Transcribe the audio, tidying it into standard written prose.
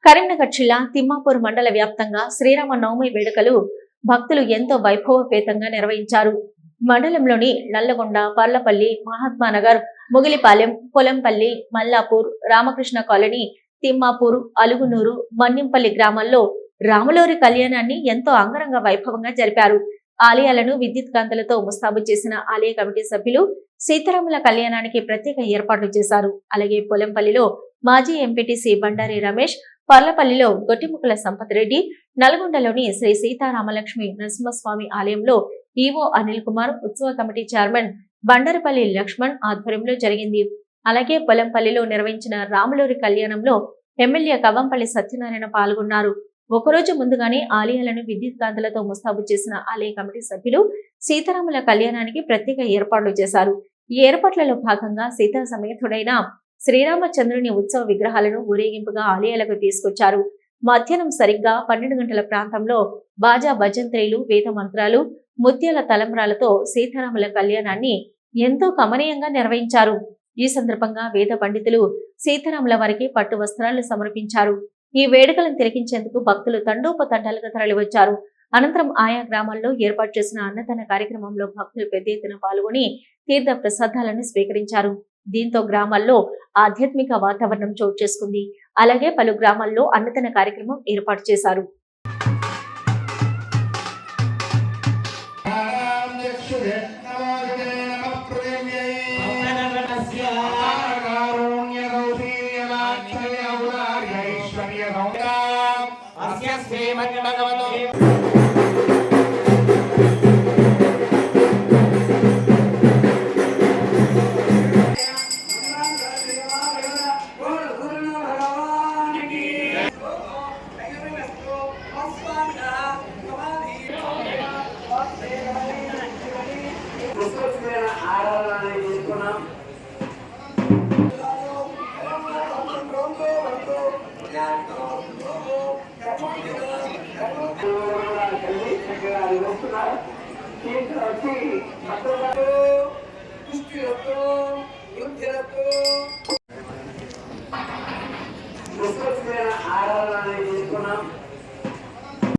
కరీంనగర్ జిల్లా తిమ్మాపూర్ మండల వ్యాప్తంగా శ్రీరామ నవమి వేడుకలు భక్తులు ఎంతో వైభవపేతంగా నిర్వహించారు. మండలంలోని నల్లగొండ, పర్లపల్లి, మహాత్మానగర్, ముగిలిపాలెం, పొలంపల్లి, మల్లాపూర్, రామకృష్ణ కాలనీ, తిమ్మాపూర్, అలుగునూరు, మన్యంపల్లి గ్రామాల్లో రాములోరి కళ్యాణాన్ని ఎంతో అంగరంగ వైభవంగా జరిపారు. ఆలయాలను విద్యుత్ కాంతులతో ముస్తాబు చేసిన ఆలయ కమిటీ సభ్యులు సీతారాముల కళ్యాణానికి ప్రత్యేక ఏర్పాట్లు చేశారు. అలాగే పొలంపల్లిలో మాజీ ఎంపీటీసీ బండారి రమేష్, పర్లపల్లిలో గొట్టిముక్కల సంపత్ రెడ్డి, నల్గొండలోని శ్రీ సీతారామలక్ష్మి నరసింహస్వామి ఆలయంలో ఈవో అనిల్ కుమార్, ఉత్సవ కమిటీ చైర్మన్ బండారపల్లి లక్ష్మణ్ ఆధ్వర్యంలో జరిగింది. అలాగే పొలంపల్లిలో నిర్వహించిన రాములూరి కళ్యాణంలో ఎమ్మెల్యే కవ్వంపల్లి సత్యనారాయణ పాల్గొన్నారు. ఒకరోజు ముందుగానే ఆలయాలను విద్యుత్ కాంతులతో ముస్తాబు చేసిన ఆలయ కమిటీ సభ్యులు సీతారాముల కళ్యాణానికి ప్రత్యేక ఏర్పాట్లు చేశారు. ఈ ఏర్పాట్లలో భాగంగా సీతా సమేతుడైన శ్రీరామచంద్రుని ఉత్సవ విగ్రహాలను ఊరేగింపుగా ఆలయాలకు తీసుకొచ్చారు. మధ్యాహ్నం సరిగ్గా 12 గంటల ప్రాంతంలో బాజా భజంత్రీలు, వేద మంత్రాలు, ముత్యాల తలంబ్రాలతో సీతారాముల కళ్యాణాన్ని ఎంతో కమనీయంగా నిర్వహించారు. ఈ సందర్భంగా వేద పండితులు సీతారాముల వారికి పట్టు వస్త్రాలు సమర్పించారు. ఈ వేడుకలను తిలకించేందుకు భక్తులు తండోపతండాలుగా తరలివచ్చారు. అనంతరం ఆయా గ్రామాల్లో ఏర్పాటు చేసిన అన్నదాన కార్యక్రమంలో భక్తులు పెద్ద ఎత్తున పాల్గొని తీర్థ ప్రసాదాలను స్వీకరించారు. దీంతో గ్రామాల్లో ఆధ్యాత్మిక వాతావరణం చోటు చేసుకుంది. అలాగే పలు గ్రామాల్లో అన్నదాన కార్యక్రమం ఏర్పాటు చేశారు. ఆరాధన